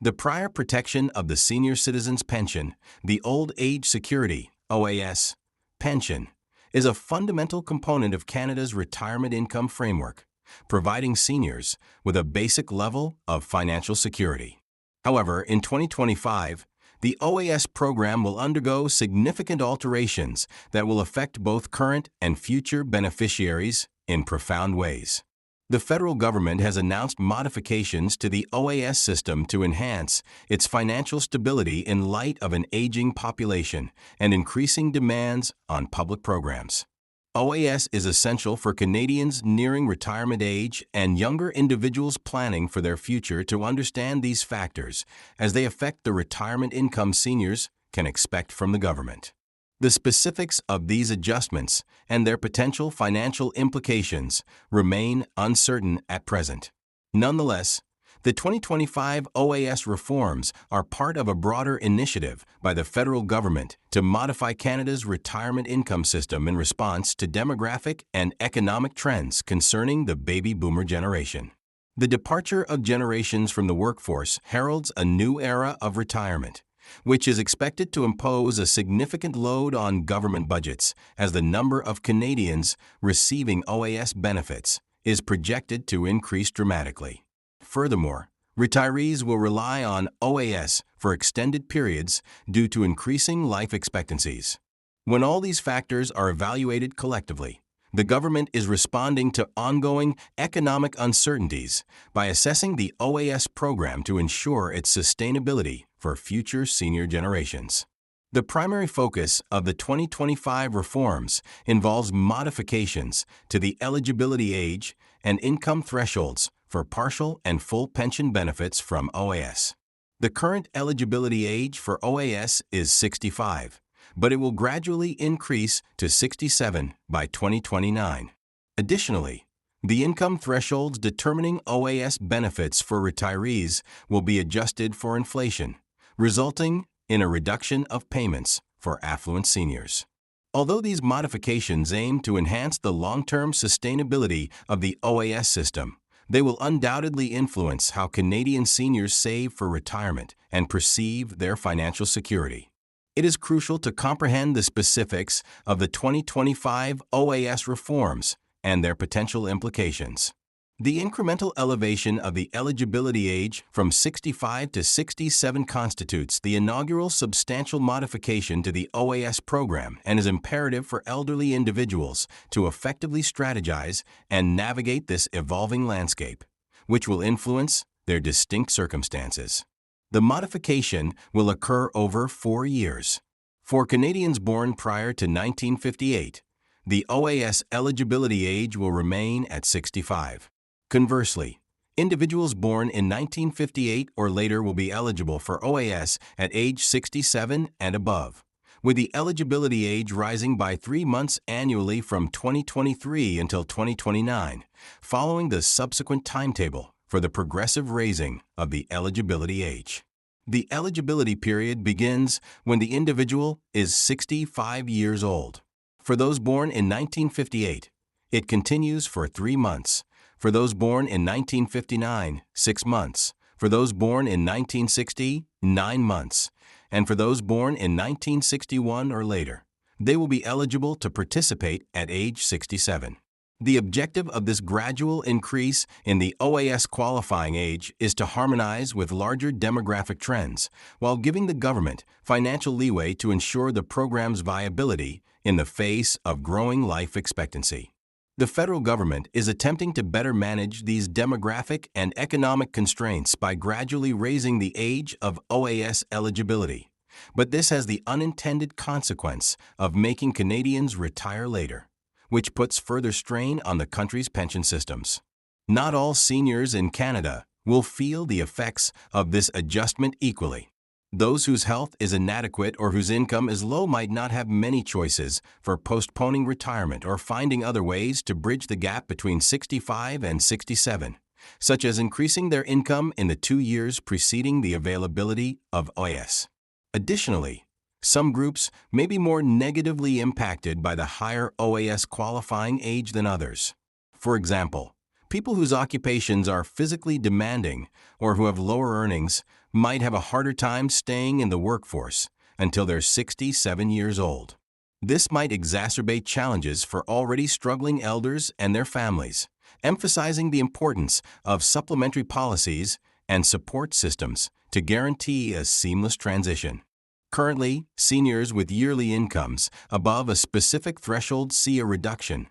The prior protection of the senior citizen's pension, the Old Age Security (OAS) pension, is a fundamental component of Canada's retirement income framework, providing seniors with a basic level of financial security. However, in 2025, the OAS program will undergo significant alterations that will affect both current and future beneficiaries in profound ways. The federal government has announced modifications to the OAS system to enhance its financial stability in light of an aging population and increasing demands on public programs. OAS is essential for Canadians nearing retirement age and younger individuals planning for their future to understand these factors as they affect the retirement income seniors can expect from the government. The specifics of these adjustments and their potential financial implications remain uncertain at present. Nonetheless, the 2025 OAS reforms are part of a broader initiative by the federal government to modify Canada's retirement income system in response to demographic and economic trends concerning the baby boomer generation. The departure of generations from the workforce heralds a new era of retirement, which is expected to impose a significant load on government budgets as the number of Canadians receiving OAS benefits is projected to increase dramatically. Furthermore, retirees will rely on OAS for extended periods due to increasing life expectancies. When all these factors are evaluated collectively, the government is responding to ongoing economic uncertainties by assessing the OAS program to ensure its sustainability for future senior generations. The primary focus of the 2025 reforms involves modifications to the eligibility age and income thresholds for partial and full pension benefits from OAS. The current eligibility age for OAS is 65, but it will gradually increase to 67 by 2029. Additionally, the income thresholds determining OAS benefits for retirees will be adjusted for inflation, resulting in a reduction of payments for affluent seniors. Although these modifications aim to enhance the long-term sustainability of the OAS system, they will undoubtedly influence how Canadian seniors save for retirement and perceive their financial security. It is crucial to comprehend the specifics of the 2025 OAS reforms and their potential implications. The incremental elevation of the eligibility age from 65 to 67 constitutes the inaugural substantial modification to the OAS program and is imperative for elderly individuals to effectively strategize and navigate this evolving landscape, which will influence their distinct circumstances. The modification will occur over 4 years. For Canadians born prior to 1958, the OAS eligibility age will remain at 65. Conversely, individuals born in 1958 or later will be eligible for OAS at age 67 and above, with the eligibility age rising by 3 months annually from 2023 until 2029, following the subsequent timetable for the progressive raising of the eligibility age. The eligibility period begins when the individual is 65 years old. For those born in 1958, it continues for 3 months. For those born in 1959, 6 months. For those born in 1960, 9 months. And for those born in 1961 or later, they will be eligible to participate at age 67. The objective of this gradual increase in the OAS qualifying age is to harmonize with larger demographic trends while giving the government financial leeway to ensure the program's viability in the face of growing life expectancy. The federal government is attempting to better manage these demographic and economic constraints by gradually raising the age of OAS eligibility, but this has the unintended consequence of making Canadians retire later, which puts further strain on the country's pension systems. Not all seniors in Canada will feel the effects of this adjustment equally. Those whose health is inadequate or whose income is low might not have many choices for postponing retirement or finding other ways to bridge the gap between 65 and 67, such as increasing their income in the 2 years preceding the availability of OAS. Additionally, some groups may be more negatively impacted by the higher OAS qualifying age than others. For example, people whose occupations are physically demanding or who have lower earnings might have a harder time staying in the workforce until they're 67 years old. This might exacerbate challenges for already struggling elders and their families, emphasizing the importance of supplementary policies and support systems to guarantee a seamless transition. Currently, seniors with yearly incomes above a specific threshold see a reduction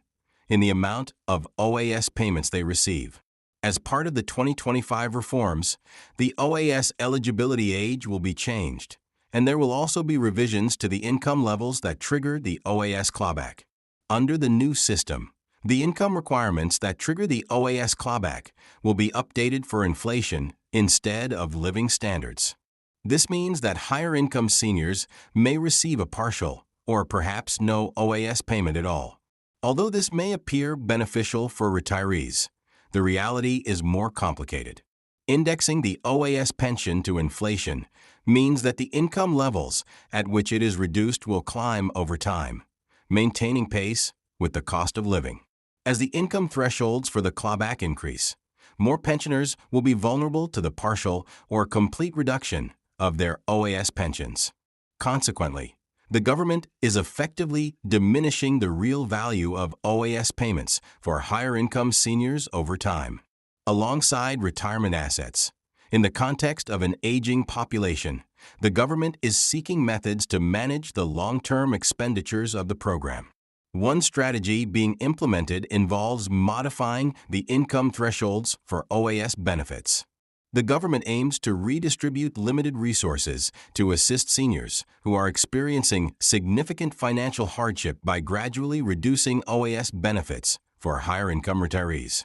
in the amount of OAS payments they receive. As part of the 2025 reforms, the OAS eligibility age will be changed, and there will also be revisions to the income levels that trigger the OAS clawback. Under the new system, the income requirements that trigger the OAS clawback will be updated for inflation instead of living standards. This means that higher-income seniors may receive a partial or perhaps no OAS payment at all. Although this may appear beneficial for retirees, the reality is more complicated. Indexing the OAS pension to inflation means that the income levels at which it is reduced will climb over time, maintaining pace with the cost of living. As the income thresholds for the clawback increase, more pensioners will be vulnerable to the partial or complete reduction of their OAS pensions. Consequently, the government is effectively diminishing the real value of OAS payments for higher-income seniors over time. Alongside retirement assets, in the context of an aging population, the government is seeking methods to manage the long-term expenditures of the program. One strategy being implemented involves modifying the income thresholds for OAS benefits. The government aims to redistribute limited resources to assist seniors who are experiencing significant financial hardship by gradually reducing OAS benefits for higher-income retirees.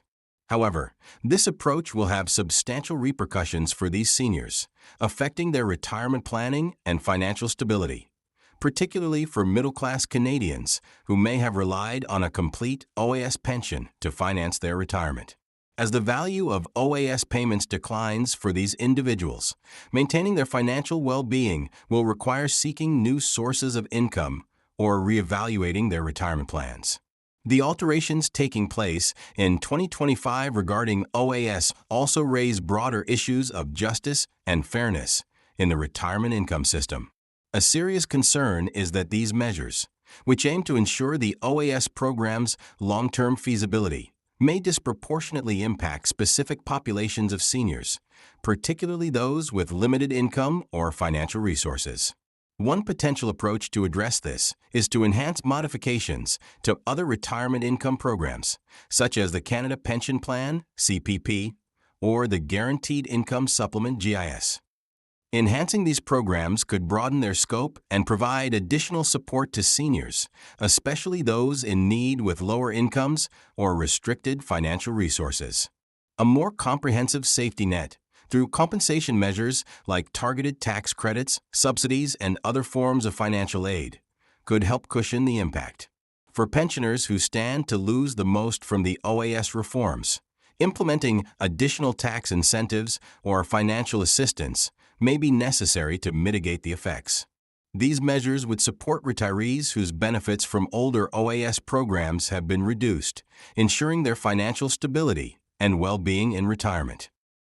However, this approach will have substantial repercussions for these seniors, affecting their retirement planning and financial stability, particularly for middle-class Canadians who may have relied on a complete OAS pension to finance their retirement. As the value of OAS payments declines for these individuals, maintaining their financial well-being will require seeking new sources of income or reevaluating their retirement plans. The alterations taking place in 2025 regarding OAS also raise broader issues of justice and fairness in the retirement income system. A serious concern is that these measures, which aim to ensure the OAS program's long-term feasibility, may disproportionately impact specific populations of seniors, particularly those with limited income or financial resources. One potential approach to address this is to enhance modifications to other retirement income programs, such as the Canada Pension Plan, CPP, or the Guaranteed Income Supplement, GIS. Enhancing these programs could broaden their scope and provide additional support to seniors, especially those in need with lower incomes or restricted financial resources. A more comprehensive safety net, through compensation measures like targeted tax credits, subsidies, and other forms of financial aid, could help cushion the impact. For pensioners who stand to lose the most from the OAS reforms, implementing additional tax incentives or financial assistance may be necessary to mitigate the effects. These measures would support retirees whose benefits from older OAS programs have been reduced, ensuring their financial stability and well-being in retirement.